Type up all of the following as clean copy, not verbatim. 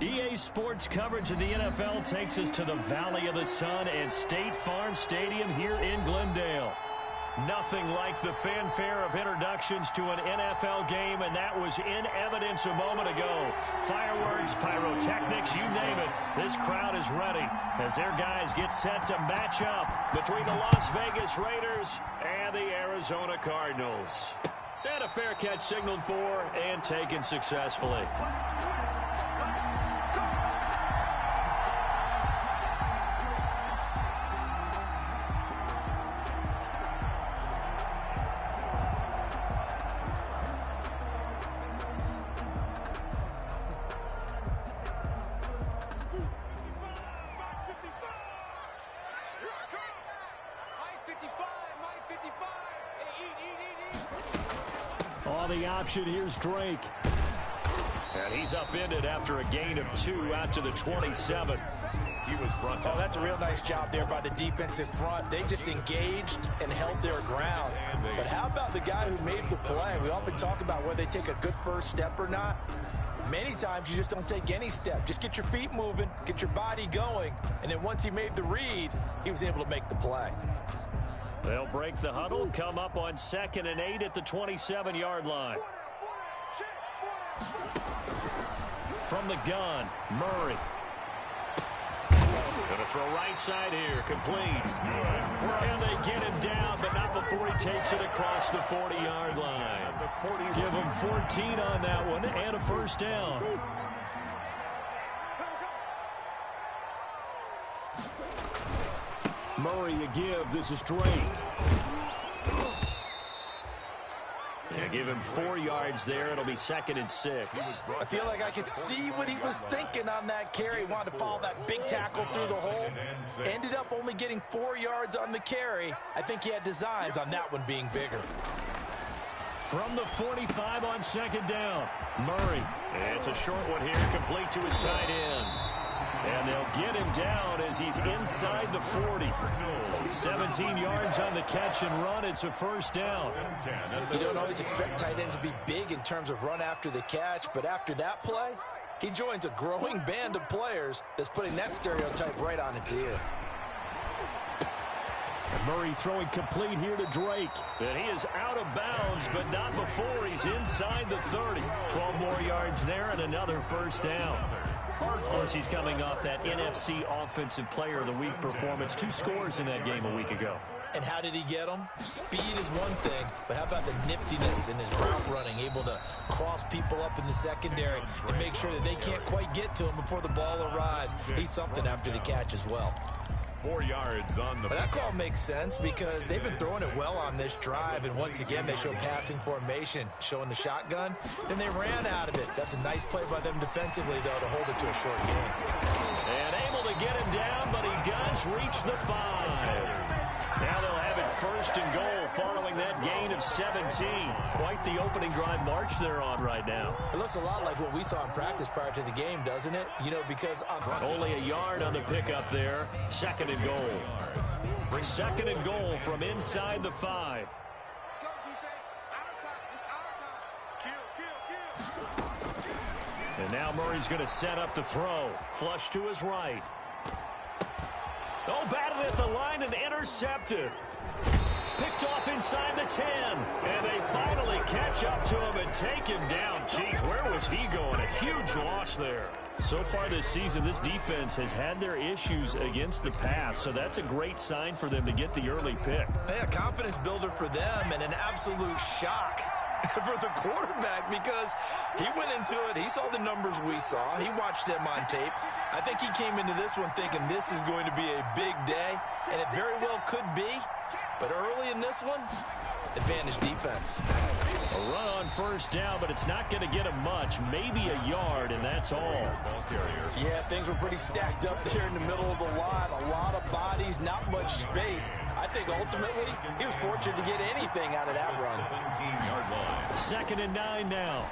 EA Sports coverage of the NFL takes us to the Valley of the Sun and State Farm Stadium here in Glendale. Nothing like the fanfare of introductions to an NFL game, and that was in evidence a moment ago. Fireworks, pyrotechnics, you name it. This crowd is ready as their guys get set to match up between the Las Vegas Raiders and the Arizona Cardinals. And a fair catch signaled for and taken successfully. On the option, here's Drake. And he's upended after a gain of 2 out to the 27. He was brought down. Oh, that's a real nice job there by the defensive front. They just engaged and held their ground. But how about the guy who made the play? We often talk about whether they take a good first step or not. Many times you just don't take any step. Just get your feet moving, get your body going, and then once he made the read, he was able to make the play. They'll break the huddle, come up on 2nd and 8 at the 27-yard line. From the gun, Murray. Going to throw right side here, complete. And they get him down, but not before he takes it across the 40-yard line. Give him 14 on that one and a first down. Murray a give. This is Drake. Yeah, give him 4 yards there. It'll be 2nd and 6. I feel like I could see what he was thinking on that carry. Wanted to follow that big tackle through the hole. Ended up only getting 4 yards on the carry. I think he had designs on that one being bigger. From the 45 on 2nd down, Murray. And it's a short one here, complete to his tight end. And they'll get him down as he's inside the 40. 17 yards on the catch and run. It's a first down. You don't always expect tight ends to be big in terms of run after the catch, but after that play, he joins a growing band of players that's putting that stereotype right on its ear. And Murray throwing complete here to Drake. And he is out of bounds, but not before he's inside the 30. 12 more yards there and another first down. Of course, he's coming off that NFC Offensive Player of the Week performance. 2 scores in that game a week ago. And how did he get them? Speed is one thing, but how about the niftiness in his route running, able to cross people up in the secondary and make sure that they can't quite get to him before the ball arrives. He's something after the catch as well. 4 yards on the... But that call makes sense because they've been throwing it well on this drive, and once again they show passing formation, showing the shotgun. Then they ran out of it. That's a nice play by them defensively, though, to hold it to a short game. And able to get him down, but he does reach the 5. Now they'll have it 1st and goal following that gain of 17. Quite the opening drive march they're on right now. It looks a lot like what we saw in practice prior to the game, doesn't it? You know, because... Only a yard on the pickup there. 2nd and goal. 2nd and goal from inside the 5. And now Murray's going to set up the throw. Flush to his right. Oh, batted at the line and intercepted. Picked off inside the 10. And they finally catch up to him and take him down. Jeez, where was he going? A huge loss there. So far this season, this defense has had their issues against the pass, so that's a great sign for them to get the early pick. Hey, a confidence builder for them and an absolute shock for the quarterback because he went into it. He saw the numbers we saw. He watched them on tape. I think he came into this one thinking this is going to be a big day, and it very well could be. But early in this one, advantage defense. A run on 1st down, but it's not going to get him much. Maybe a yard, and that's all. Yeah, things were pretty stacked up there in the middle of the line. A lot of bodies, not much space. I think ultimately he was fortunate to get anything out of that run. 2nd and 9 now.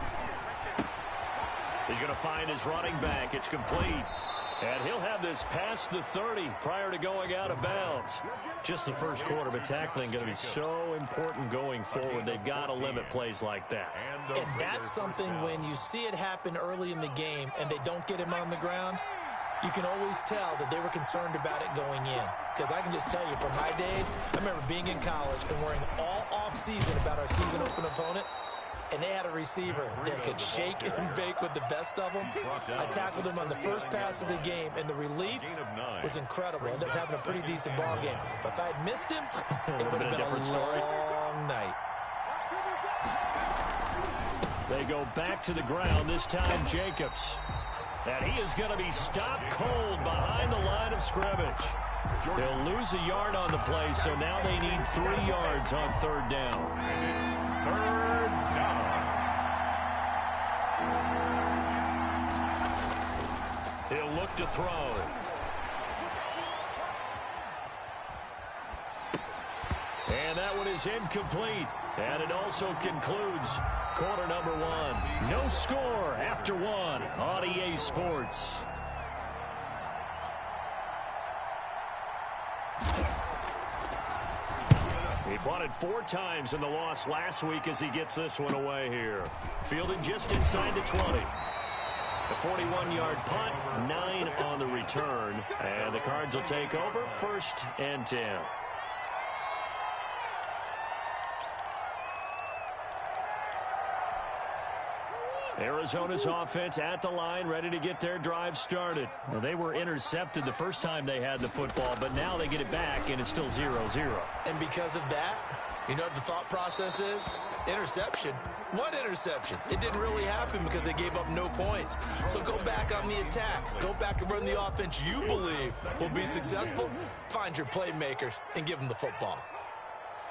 He's going to find his running back. It's complete. And he'll have this past the 30 prior to going out of bounds. Just the first quarter, but tackling going to be so important going forward. They've got to limit plays like that. And that's something when you see it happen early in the game and they don't get him on the ground, you can always tell that they were concerned about it going in. Because I can just tell you, from my days, I remember being in college and worrying all off-season about our season-open opponent, and they had a receiver that could shake and bake with the best of them. I tackled him on the first pass of the game, and the relief was incredible. Ended up having a pretty decent ball game. But if I had missed him, it would have been a long night. They go back to the ground, this time Jacobs. And he is going to be stopped cold behind the line of scrimmage. They'll lose a yard on the play, so now they need 3 yards on third down. And it's third down. He'll look to throw. And that one is incomplete. And it also concludes quarter number 1. No score after 1 on EA Sports. He punted 4 times in the loss last week as he gets this one away here. Fielded just inside the 20. A 41-yard punt, 9 on the return. And the Cards will take over, 1st and 10. Arizona's offense at the line, ready to get their drive started. Well, they were intercepted the first time they had the football, but now they get it back, and it's still 0-0. And because of that, you know what the thought process is? Interception. What interception? It didn't really happen because they gave up no points. So go back on the attack. Go back and run the offense you believe will be successful. Find your playmakers and give them the football.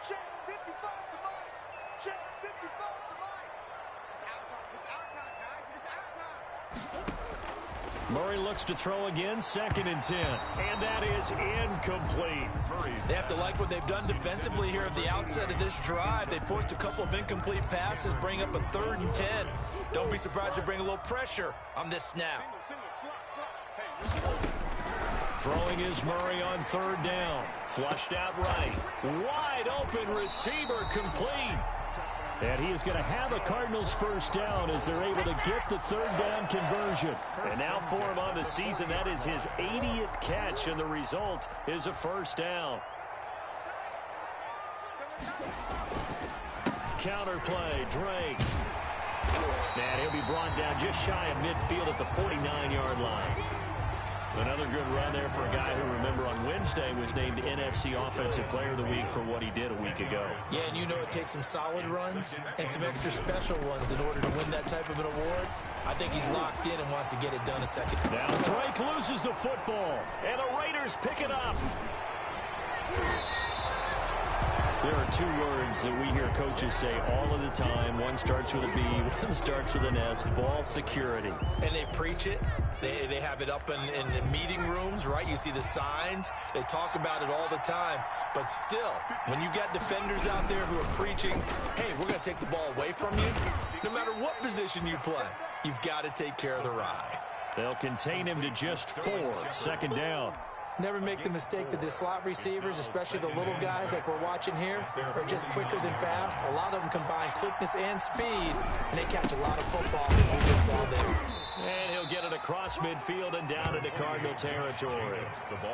Check 55 to Mike. Check 55 to Mike. It's our time. It's our time, guys. It's our time. Murray looks to throw again, 2nd and 10. And that is incomplete. They have to like what they've done defensively here at the outset of this drive. They forced a couple of incomplete passes, bring up a 3rd and 10. Don't be surprised to bring a little pressure on this snap. Throwing is Murray on 3rd down. Flushed out right. Wide open receiver, complete. And he is going to have a Cardinals 1st down as they're able to get the 3rd down conversion. And now for him on the season, that is his 80th catch, and the result is a 1st down. Counter play, Drake. And he'll be brought down just shy of midfield at the 49-yard line. Another good run there for a guy who, remember, on Wednesday was named NFC Offensive Player of the Week for what he did a week ago. Yeah, and you know it takes some solid runs and some extra special ones in order to win that type of an award. I think he's locked in and wants to get it done a second. Now Drake loses the football, and the Raiders pick it up. There are 2 words that we hear coaches say all of the time. One starts with a B, one starts with an S, ball security. And they preach it. They have it up in meeting rooms, right? You see the signs. They talk about it all the time. But still, when you've got defenders out there who are preaching, hey, we're going to take the ball away from you, no matter what position you play, you've got to take care of the rock. They'll contain him to just 4, 2nd down. Never make the mistake that the slot receivers, especially the little guys like we're watching here, are just quicker than fast. A lot of them combine quickness and speed, and they catch a lot of footballs, as we just saw there. And he'll get it across midfield and down into Cardinal territory.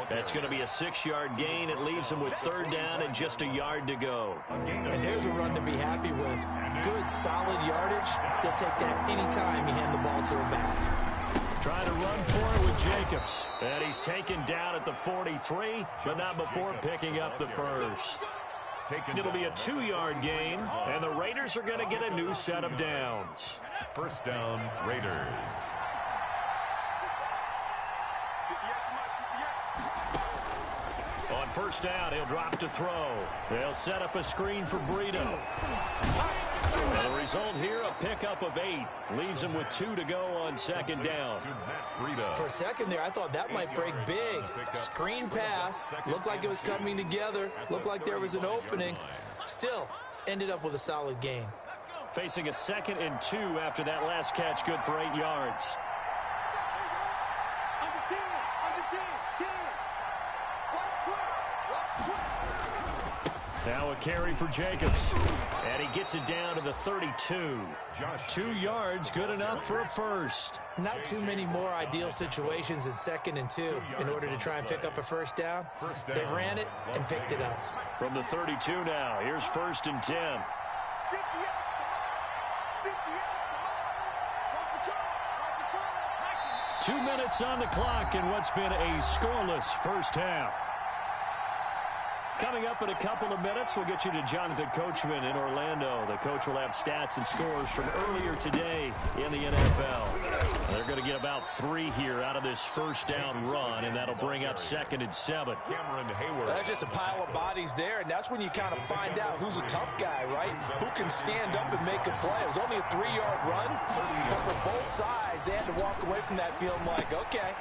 That's going to be a 6-yard gain. It leaves him with 3rd down and just a yard to go. And there's a run to be happy with. Good, solid yardage. They'll take that anytime you hand the ball to him back. Trying to run for it with Jacobs. And he's taken down at the 43, but not before picking up the 1st. It'll be a 2-yard gain, and the Raiders are going to get a new set of downs. 1st down, Raiders. On 1st down, he'll drop to throw. They'll set up a screen for Breida. And the result here, a pickup of 8. Leaves him with 2 to go on 2nd down. For a second there, I thought that might break big. Screen pass. Looked like it was coming together. Looked like there was an opening. Still, ended up with a solid gain. Facing a 2nd and 2 after that last catch, good for 8 yards. Under 10. Now a carry for Jacobs. And he gets it down to the 32. 2 yards, good enough for a first. Not too many more ideal situations in 2nd and 2 in order to try and pick up a first down. They ran it and picked it up. From the 32 now, here's 1st and 10. 2 minutes on the clock in what's been a scoreless first half. Coming up in a couple of minutes, we'll get you to Jonathan Coachman in Orlando. The coach will have stats and scores from earlier today in the NFL. They're going to get about 3 here out of this first down run, and that'll bring up 2nd and 7. Cameron Hayward. That's just a pile of bodies there, and that's when you kind of find out who's a tough guy, right? Who can stand up and make a play. It was only a 3-yard run, but for both sides, they had to walk away from that feeling like, okay,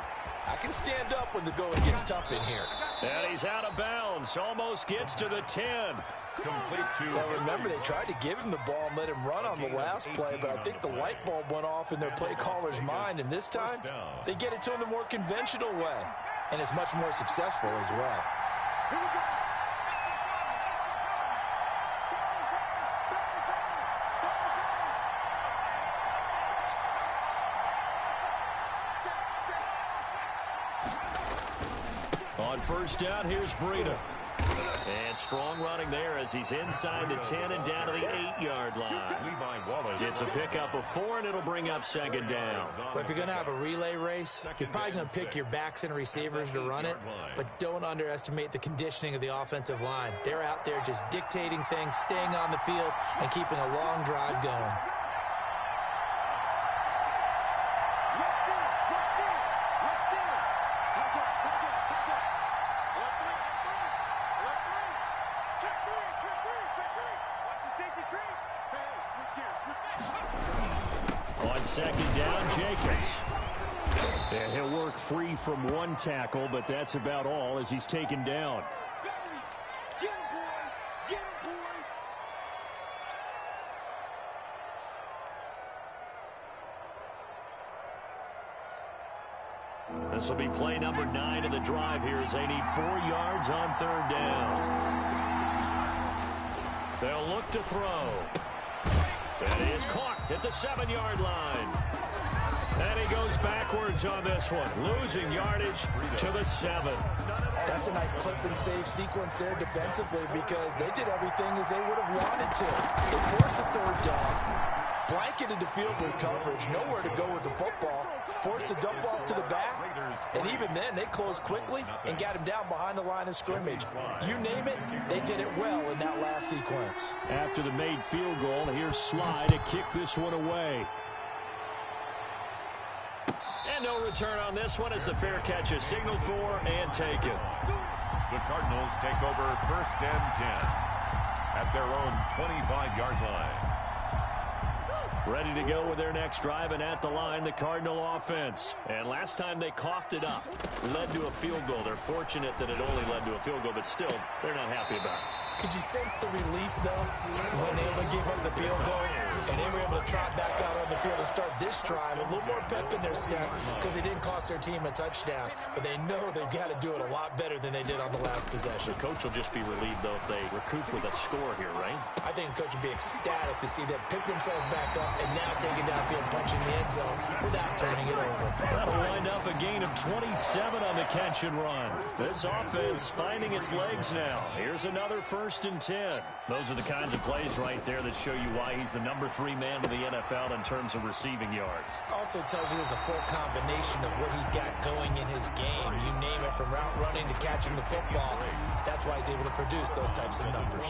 I can stand up when the going gets tough in here. And he's out of bounds. Almost gets to the 10. Complete to. Well, remember, they tried to give him the ball and let him run on the last play, but I think the light bulb went off in their play caller's mind, and this time, they get it to him the more conventional way, and it's much more successful as well. On first down, here's Breida. And strong running there as he's inside the 10 and down to the 8-yard line. Levi Wallace. It's a pickup of 4, and it'll bring up 2nd down. But if you're going to have a relay race, you're probably going to pick your backs and receivers to run it, but don't underestimate the conditioning of the offensive line. They're out there just dictating things, staying on the field, and keeping a long drive going. On 2nd down, Jacobs. And he'll work free from 1 tackle, but that's about all as he's taken down. This will be play number 9 of the drive here as they need 4 yards on 3rd down. They'll look to throw. That is caught at the 7-yard line. And he goes backwards on this one, losing yardage to the 7. That's a nice clip and save sequence there defensively because they did everything as they would have wanted to. They forced a 3rd down, blanketed the field with coverage, nowhere to go with the football, forced the dump off to the back, and even then they closed quickly and got him down behind the line of scrimmage. You name it, they did it well in that last sequence. After the made field goal, here's Sly to kick this one away. And no return on this one as the fair catch is signaled for and taken. The Cardinals take over 1st and 10 at their own 25-yard line. Ready to go with their next drive, and at the line, the Cardinal offense. And last time they coughed it up, led to a field goal. They're fortunate that it only led to a field goal, but still, they're not happy about it. Could you sense the relief, though, when they were able to give up the field goal and they were able to trot back out on the field and start this drive? A little more pep in their step because they didn't cost their team a touchdown, but they know they've got to do it a lot better than they did on the last possession. The coach will just be relieved, though, if they recoup with a score here, right? I think the coach would be ecstatic to see them pick themselves back up and now take it downfield, punching the end zone without turning it over. That'll wind up a gain of 27 on the catch and run. This offense finding its legs now. Here's another 1st and 10. Those are the kinds of plays right there that show you why he's the number 3 man in the NFL in terms of receiving yards. Also tells you there's a full combination of what he's got going in his game. You name it, from route running to catching the football. That's why he's able to produce those types of numbers.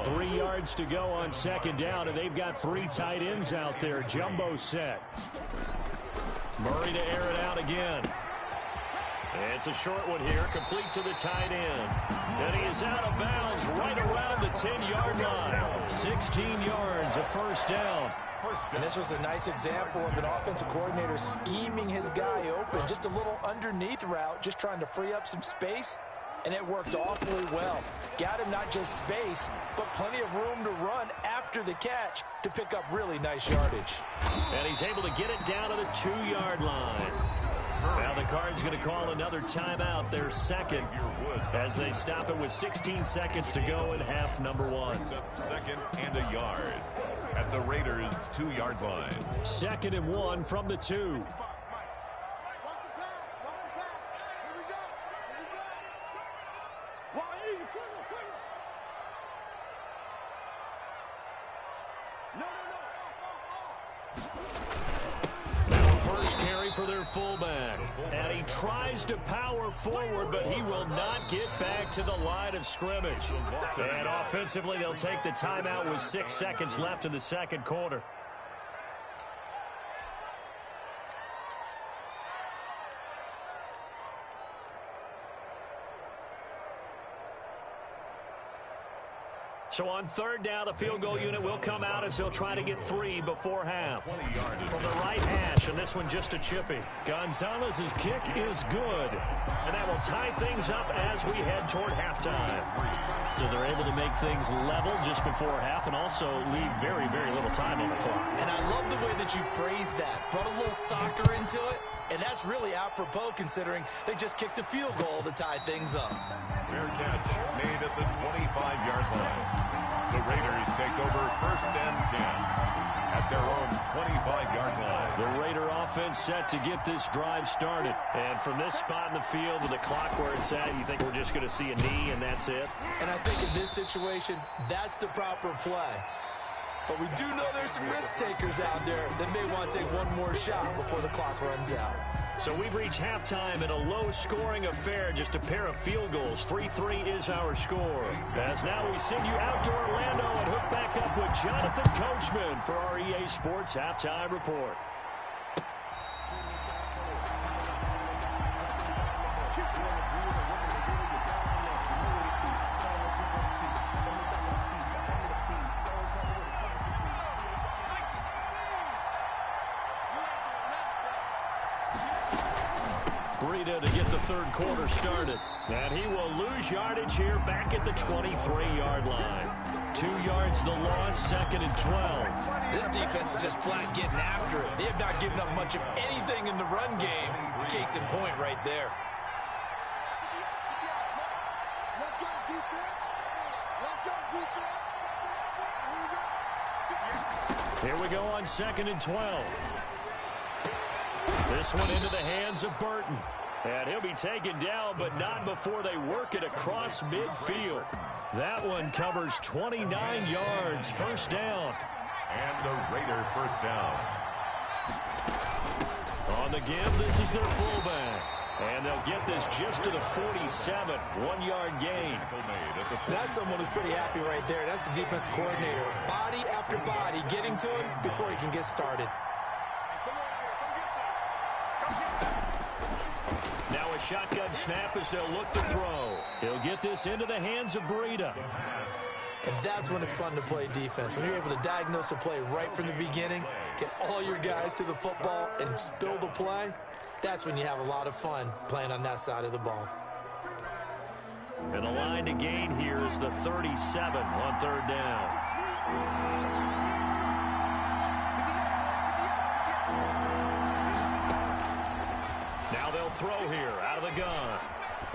3 yards to go on 2nd down, and they've got 3 tight ends out there. Jumbo set. Murray to air it out again. It's a short one here, complete to the tight end. And he is out of bounds right around the 10-yard line. 16 yards, a 1st down. And this was a nice example of an offensive coordinator scheming his guy open. Just a little underneath route, just trying to free up some space. And it worked awfully well. Got him not just space, but plenty of room to run after the catch to pick up really nice yardage. And he's able to get it down to the 2-yard line. Now the Cards going to call another timeout, their second, as they stop it with 16 seconds to go in half number one. Second and a yard at the Raiders' 2-yard line. 2nd and 1 from the 2. Fullback, and he tries to power forward, but he will not get back to the line of scrimmage. And offensively, they'll take the timeout with 6 seconds left in the second quarter. So on third down, the field goal unit will come out as they'll try to get 3 before half. From the right hash, and this one just a chippy. Gonzalez's kick is good. And that will tie things up as we head toward halftime. So they're able to make things level just before half and also leave very, very little time on the clock. And I love the way that you phrased that. Brought a little soccer into it. And that's really apropos considering they just kicked a field goal to tie things up. Fair catch made at the 25-yard line. The Raiders take over 1st and 10 at their own 25-yard line. The Raider offense set to get this drive started. And from this spot in the field with the clock where it's at, you think we're just going to see a knee and that's it? And I think in this situation, that's the proper play. But we do know there's some risk takers out there that may want to take one more shot before the clock runs out. So we've reached halftime in a low-scoring affair, just a pair of field goals. 3-3 is our score. As now we send you out to Orlando and hook back up with Jonathan Coachman for our EA Sports Halftime Report. Breida to get the third quarter started. And he will lose yardage here back at the 23-yard line. 2 yards the loss, 2nd and 12. This defense is just flat getting after it. They have not given up much of anything in the run game. Case in point right there. Let's go, defense. Let's go, defense. Here we go on 2nd and 12. This one into the hands of Burton. And he'll be taken down, but not before they work it across midfield. That one covers 29 yards. First down. And the Raider first down. On the give, this is their fullback. And they'll get this just to the 47. 1-yard gain. That's someone who's pretty happy right there. That's the defense coordinator. Body after body getting to him before he can get started. Now a shotgun snap as they'll look to throw. He'll get this into the hands of Breida. And that's when it's fun to play defense. When you're able to diagnose a play right from the beginning, get all your guys to the football and spill the play, that's when you have a lot of fun playing on that side of the ball. And the line to gain here is the 37 on third down. Now they'll throw here out of the gun.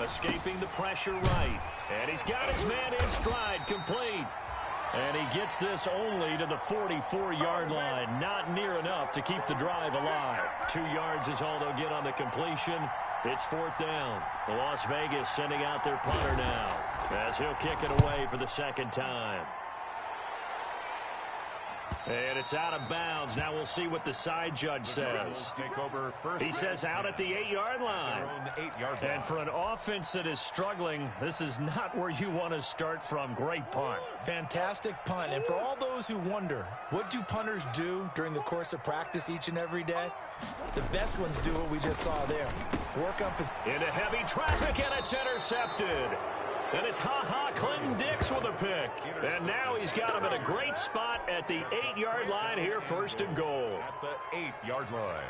Escaping the pressure right. And he's got his man in stride, complete. And he gets this only to the 44-yard line. Not near enough to keep the drive alive. 2 yards is all they'll get on the completion. It's 4th down. Las Vegas sending out their punter now as he'll kick it away for the second time. And it's out of bounds. Now we'll see what the side judge says. He says out at the 8-yard line. And for an offense that is struggling, this is not where you want to start from. Great punt. Fantastic punt. And for all those who wonder, what do punters do during the course of practice each and every day? The best ones do what we just saw there. Work on position. Into heavy traffic, and it's intercepted. And it's Clinton Dix with a pick. And now he's got him in a great spot at the 8-yard line here, 1st and goal. At the 8-yard line.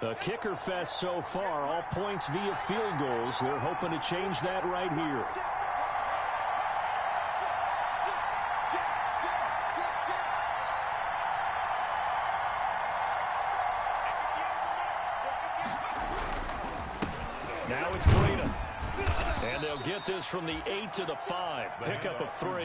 The kicker fest so far, all points via field goals. They're hoping to change that right here. it's Breida. And they'll get this from the 8 to the 5. Pickup of 3.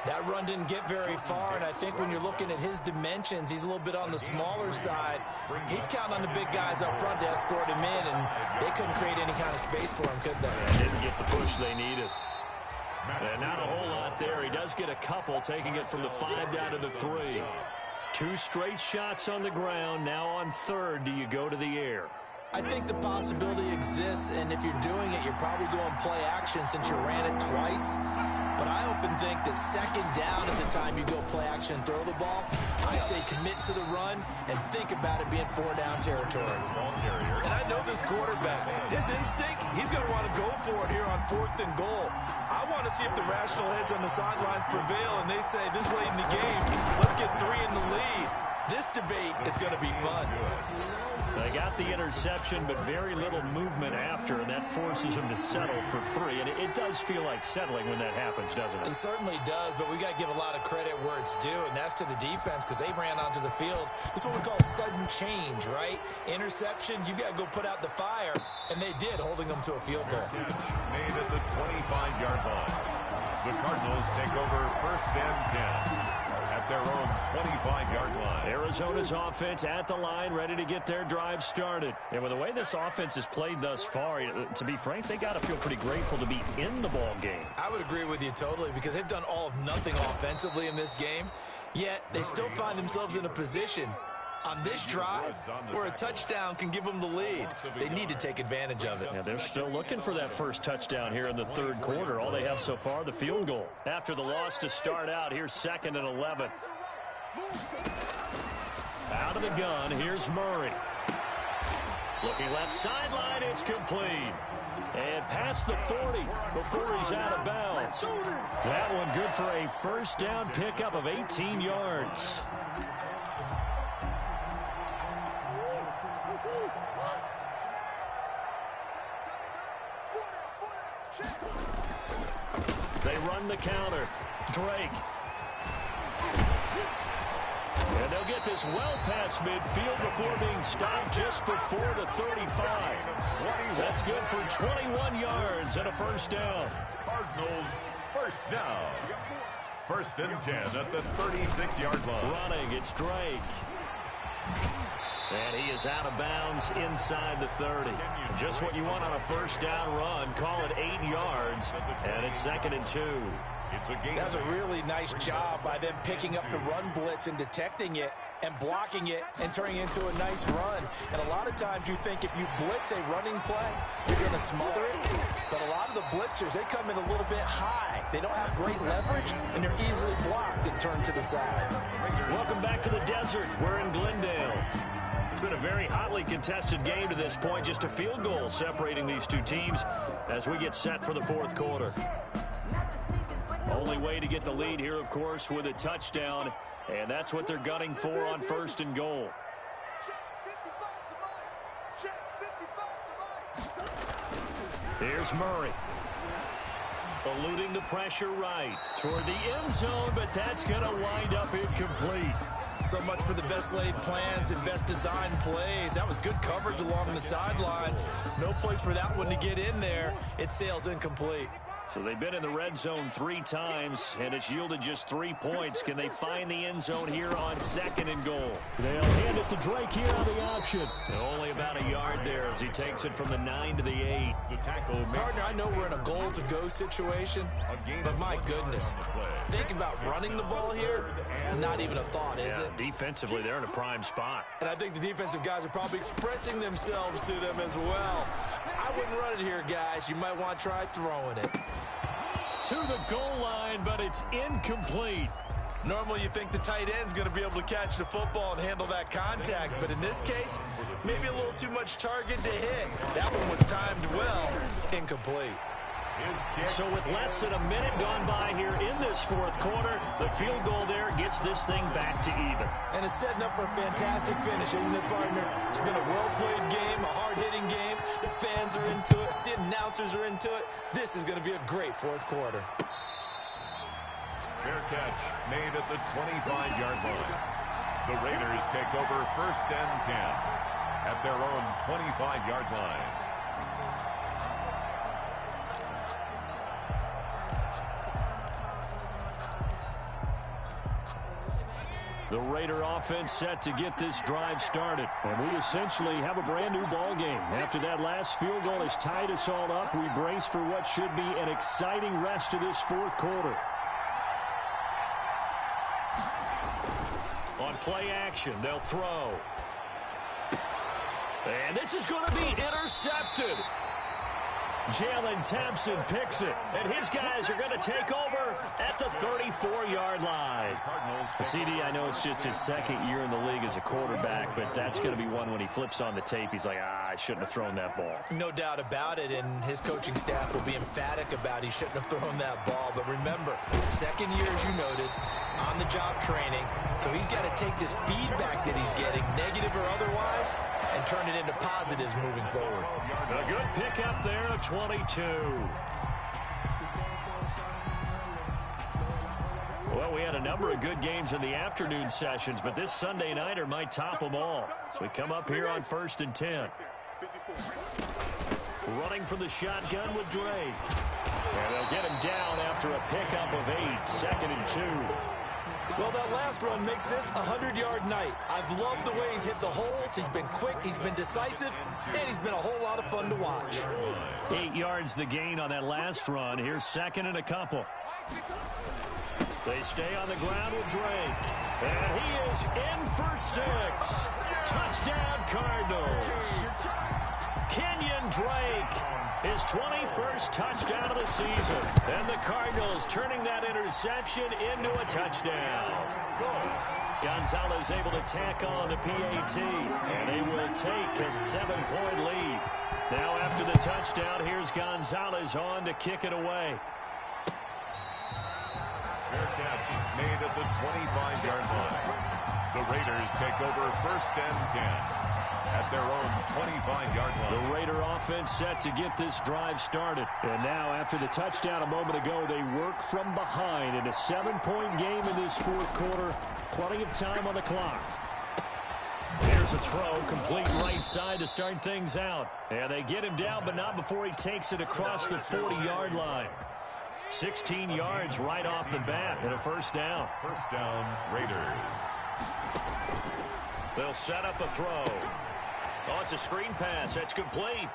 That run didn't get very far, and I think when you're looking at his dimensions, he's a little bit on the smaller side. He's counting on the big guys up front to escort him in, and they couldn't create any kind of space for him, could they? They didn't get the push they needed. And not a whole lot there. He does get a couple, taking it from the 5 down to the 3. 2 straight shots on the ground. Now on 3rd, do you go to the air? I think the possibility exists, and if you're doing it, you're probably going play action since you ran it twice. But I often think that 2nd down is the time you go play action and throw the ball. I say commit to the run and think about it being 4-down territory. And I know this quarterback, his instinct, he's going to want to go for it here on 4th and goal. I want to see if the rational heads on the sidelines prevail, and they say this late in the game, let's get 3 in the lead. This debate is going to be fun. They got the interception, but very little movement after, and that forces them to settle for 3. And it does feel like settling when that happens, doesn't it? It certainly does, but we got to give a lot of credit where it's due, and that's to the defense because they ran onto the field. This is what we call sudden change, right? Interception, you got to go put out the fire, and they did, holding them to a field goal. Made at the 25-yard line. The Cardinals take over 1st and 10. At their own 25-yard line. Arizona's offense at the line, ready to get their drive started. And with the way this offense has played thus far, to be frank, they got to feel pretty grateful to be in the ball game. I would agree with you totally because they've done all of nothing offensively in this game, yet they still find themselves in a position on this drive where a touchdown can give them the lead. They need to take advantage of it. Yeah, they're still looking for that first touchdown here in the 3rd quarter. All they have so far, the field goal. After the loss to start out, here's 2nd and 11. Out of the gun, here's Murray. Looking left sideline, it's complete. And past the 40 before he's out of bounds. That one good for a 1st down pickup of 18 yards. They run the counter. Drake. And they'll get this well past midfield before being stopped just before the 35. That's good for 21 yards and a 1st down. Cardinals 1st down. 1st and 10 at the 36-yard line. Running, it's Drake. And he is out of bounds inside the 30. Just what you want on a 1st down run. Call it 8 yards, and it's 2nd and 2. That's a really nice job by them picking up the run blitz and detecting it and blocking it and turning it into a nice run. And a lot of times you think if you blitz a running play, you're going to smother it. But a lot of the blitzers, they come in a little bit high. They don't have great leverage, and they're easily blocked and turned to the side. Welcome back to the desert. We're in Glendale. It's been a very hotly contested game to this point. Just a field goal separating these two teams as we get set for the 4th quarter. Only way to get the lead here, of course, with a touchdown, and that's what they're gunning for on 1st and goal. Here's Murray. Eluding the pressure right toward the end zone, but that's going to wind up incomplete. So much for the best laid plans and best designed plays. That was good coverage along the sidelines. No place for that one to get in there. It sails incomplete. So they've been in the red zone 3 times, and it's yielded just 3 points. Can they find the end zone here on 2nd and goal? They'll hand it to Drake here on the option. And only about a yard there as he takes it from the 9 to the 8. The tackle. Partner, I know we're in a goal-to-go situation, but my goodness, think about running the ball here. Not even a thought, is it? Defensively, they're in a prime spot. And I think the defensive guys are probably expressing themselves to them as well. I wouldn't run it here, guys. You might want to try throwing it. To the goal line, but it's incomplete. Normally you think the tight end's going to be able to catch the football and handle that contact, but in this case, maybe a little too much target to hit. That one was timed well. Incomplete. So with less than a minute gone by here in this 4th quarter, the field goal there gets this thing back to even. And it's setting up for a fantastic finish, isn't it, partner? It's been a well-played game, a hard-hitting game. The fans are into it. The announcers are into it. This is going to be a great 4th quarter. Fair catch made at the 25-yard line. The Raiders take over 1st and 10 at their own 25-yard line. The Raider offense set to get this drive started. And we essentially have a brand new ball game. After that last field goal has tied us all up, we brace for what should be an exciting rest of this fourth quarter. On play action, they'll throw. And this is going to be intercepted. Jalen Thompson picks it, and his guys are going to take over at the 34-yard line. CD, I know it's just his second year in the league as a quarterback, but that's going to be one when he flips on the tape. He's like, I shouldn't have thrown that ball. No doubt about it, and his coaching staff will be emphatic about he shouldn't have thrown that ball. But remember, second year, as you noted, on-the-job training, so he's got to take this feedback that he's getting, negative or otherwise, and turn it into positives moving forward. A good pickup there at 22. Well, we had a number of good games in the afternoon sessions, but this Sunday nighter might top them all. So we come up here on 1st and 10. Running from the shotgun with Drake. And they'll get him down after a pickup of 8, 2nd and 2. Well, that last run makes this a 100-yard night. I've loved the way he's hit the holes. He's been quick, he's been decisive, and he's been a whole lot of fun to watch. 8 yards the gain on that last run. Here's 2nd and a couple. They stay on the ground with Drake. And he is in for 6. Touchdown, Cardinals. Kenyon Drake, his 21st touchdown of the season. And the Cardinals turning that interception into a touchdown. Gonzalez able to tack on the PAT, and they will take a 7-point lead. Now after the touchdown, here's Gonzalez on to kick it away. Fair catch made at the 25-yard line. The Raiders take over 1st and 10 at their own 25-yard line. The Raider offense set to get this drive started. And now after the touchdown a moment ago, they work from behind in a 7-point game in this fourth quarter. Plenty of time on the clock. There's a throw, complete right side to start things out. And they get him down, but not before he takes it across the 40-yard line. 16 yards right off the bat and a 1st down. 1st down, Raiders. They'll set up a throw. Oh, it's a screen pass. That's complete.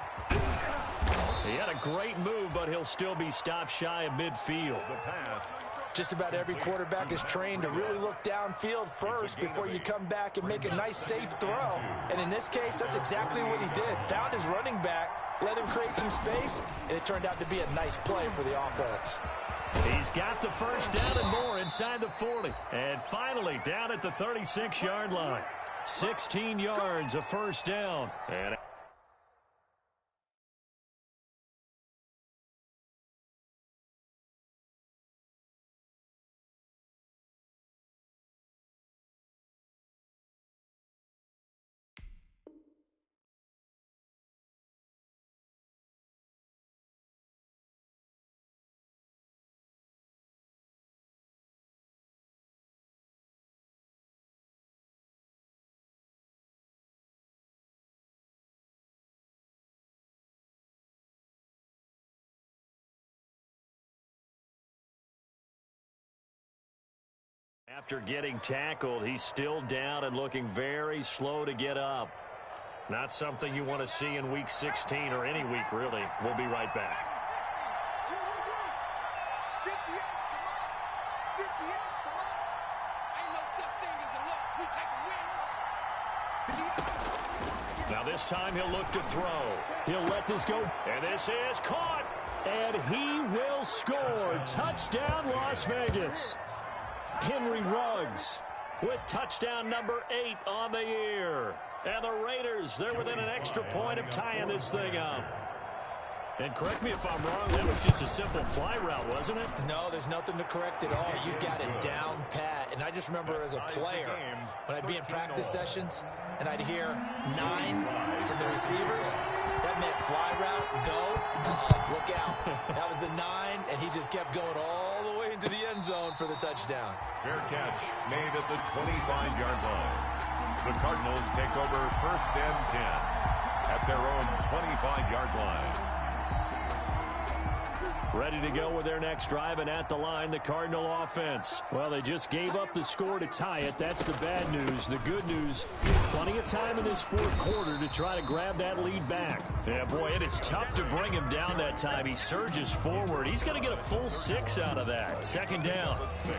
He had a great move, but he'll still be stopped shy of midfield. The pass. Just about every quarterback is trained to really look downfield first before you come back and make a nice, safe throw. And in this case, that's exactly what he did. Found his running back, let him create some space, and it turned out to be a nice play for the offense. He's got the 1st down and more inside the 40. And finally down at the 36-yard line. 16 yards, a 1st down. And after getting tackled, he's still down and looking very slow to get up. Not something you want to see in Week 16 or any week, really. We'll be right back. Now this time he'll look to throw. He'll let this go. And this is caught. And he will score. Touchdown, Las Vegas. Henry Ruggs with touchdown number 8 on the year. And the Raiders, they're within an extra point of tying this thing up. And correct me if I'm wrong, that was just a simple fly route, wasn't it? No, there's nothing to correct at all. You got it down pat. And I just remember as a player, when I'd be in practice sessions and I'd hear 9 from the receivers, that meant fly route, go, look out. That was the 9, and he just kept going all the way into the end zone for the touchdown. Fair catch made at the 25-yard line. The Cardinals take over 1st and 10 at their own 25-yard line. Ready to go with their next drive, and at the line, the Cardinal offense. Well, they just gave up the score to tie it. That's the bad news. The good news, plenty of time in this fourth quarter to try to grab that lead back. Yeah, boy, it is tough to bring him down that time. He surges forward. He's going to get a full 6 out of that. Second down. 6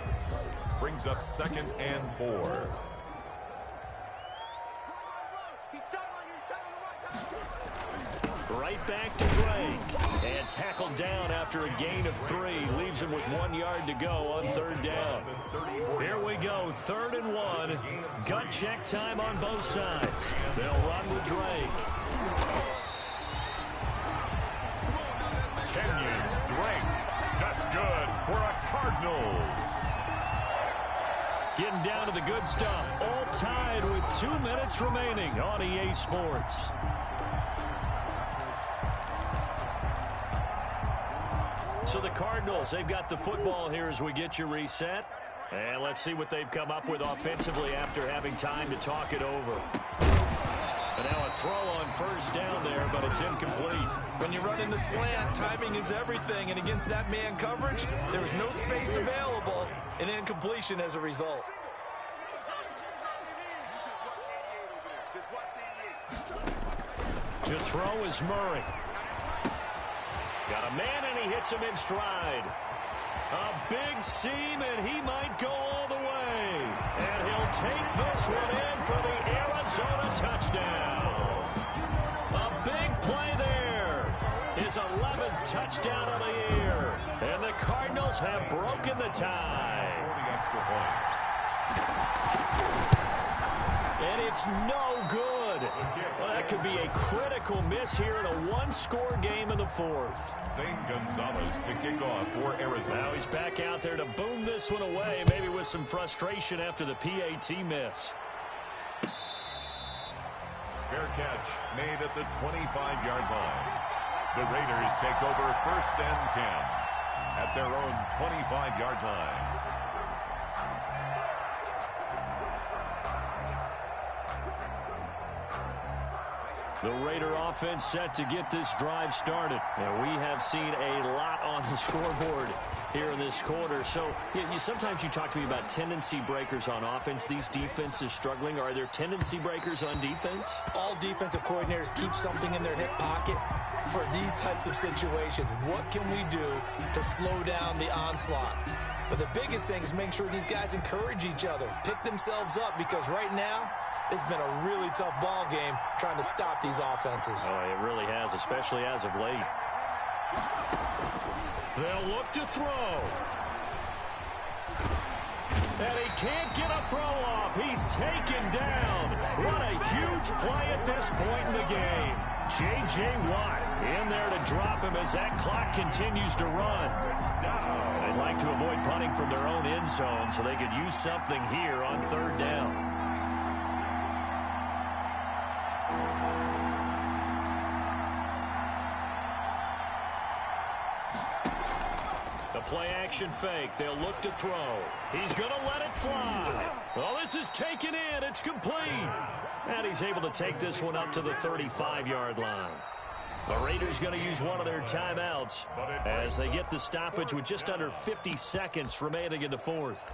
brings up 2nd and 4. Right back to Drake. And tackled down after a gain of 3. Leaves him with 1 yard to go on third down. Here we go, 3rd and 1. Gut check time on both sides. They'll run with Drake. Kenyon Drake. That's good for a Cardinals. Getting down to the good stuff. All tied with 2 minutes remaining on EA Sports. So the Cardinals, they've got the football here as we get you reset. And let's see what they've come up with offensively after having time to talk it over. And now a throw on first down there, but it's incomplete. When you run in the slant, timing is everything. And against that man coverage, there was no space available, and incompletion as a result. To throw is Murray. Got a man, and he hits him in stride. A big seam, and he might go all the way. And he'll take this one in for the Arizona touchdown. A big play there. His 11th touchdown of the year. And the Cardinals have broken the tie. And it's no good. Well, that could be a critical miss here in a one-score game in the fourth. Zane Gonzalez to kick off for Arizona. Now he's back out there to boom this one away, maybe with some frustration after the PAT miss. Fair catch made at the 25-yard line. The Raiders take over 1st and 10 at their own 25-yard line. The Raider offense set to get this drive started. And we have seen a lot on the scoreboard here in this quarter. So sometimes you talk to me about tendency breakers on offense. These defenses struggling. Are there tendency breakers on defense? All defensive coordinators keep something in their hip pocket for these types of situations. What can we do to slow down the onslaught? But the biggest thing is make sure these guys encourage each other, pick themselves up, because right now, it's been a really tough ball game trying to stop these offenses. Oh, it really has, especially as of late. They'll look to throw. And he can't get a throw off. He's taken down. What a huge play at this point in the game. J.J. Watt in there to drop him as that clock continues to run. They'd like to avoid punting from their own end zone so they could use something here on third down. Play action fake. They'll look to throw. He's going to let it fly. Well, this is taken in. It's complete. And he's able to take this one up to the 35-yard line. The Raiders going to use one of their timeouts as they get the stoppage with just under 50 seconds remaining in the fourth.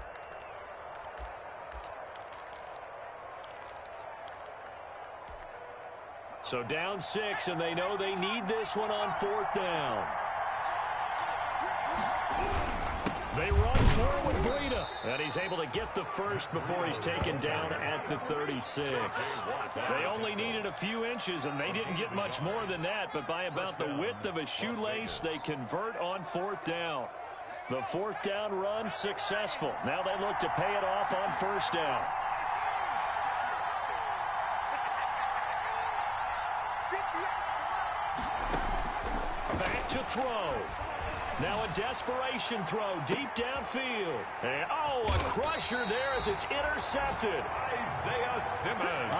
So down 6, and they know they need this one on fourth down. They run forward with Breida, and he's able to get the first before he's taken down at the 36. They only needed a few inches, and they didn't get much more than that, but by about the width of a shoelace, they convert on fourth down. The fourth down run successful. Now they look to pay it off on first down. Back to throw. Now a desperation throw deep downfield. And, a crusher there as it's intercepted.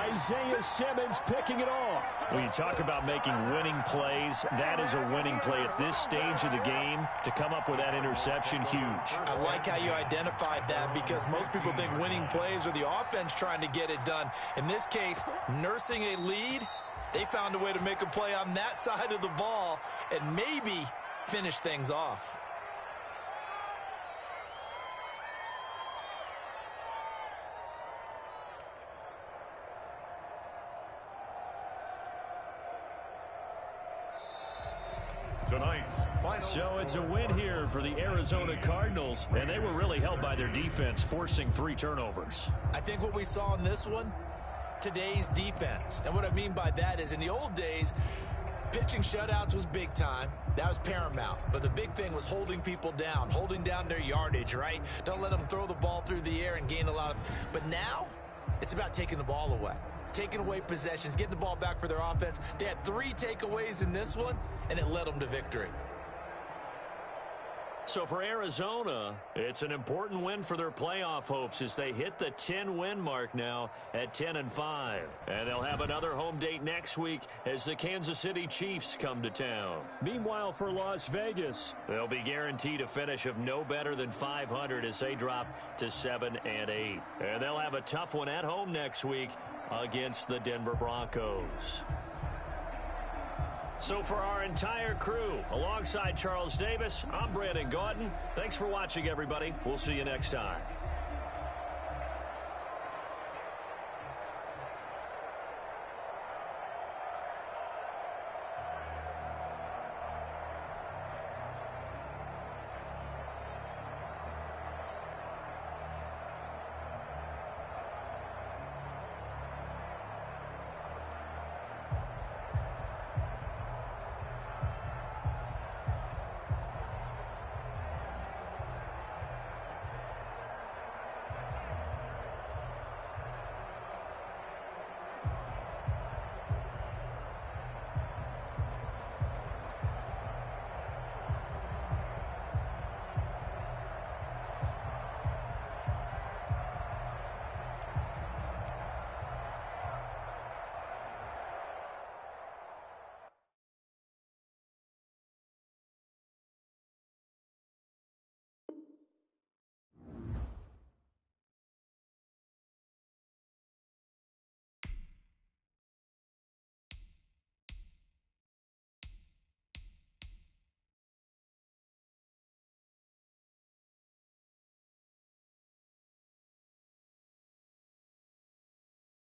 Isaiah Simmons picking it off. When you talk about making winning plays, that is a winning play at this stage of the game. To come up with that interception, huge. I like how you identified that, because most people think winning plays are the offense trying to get it done. In this case, nursing a lead, they found a way to make a play on that side of the ball, and maybe finish things off. Tonight's final. So it's a win here for the Arizona Cardinals, and they were really helped by their defense, forcing 3 turnovers. I think what we saw in this one, today's defense. And what I mean by that is in the old days, pitching shutouts was big time. That was paramount. But the big thing was holding people down, holding down their yardage, right? Don't let them throw the ball through the air and gain a lot of... But now, it's about taking the ball away. Taking away possessions, getting the ball back for their offense. They had 3 takeaways in this one, and it led them to victory. So for Arizona, it's an important win for their playoff hopes as they hit the 10-win mark now at 10-5. And they'll have another home date next week as the Kansas City Chiefs come to town. Meanwhile, for Las Vegas, they'll be guaranteed a finish of no better than 500 as they drop to 7-8. And they'll have a tough one at home next week against the Denver Broncos. So for our entire crew, alongside Charles Davis, I'm Brandon Gaudin. Thanks for watching, everybody. We'll see you next time.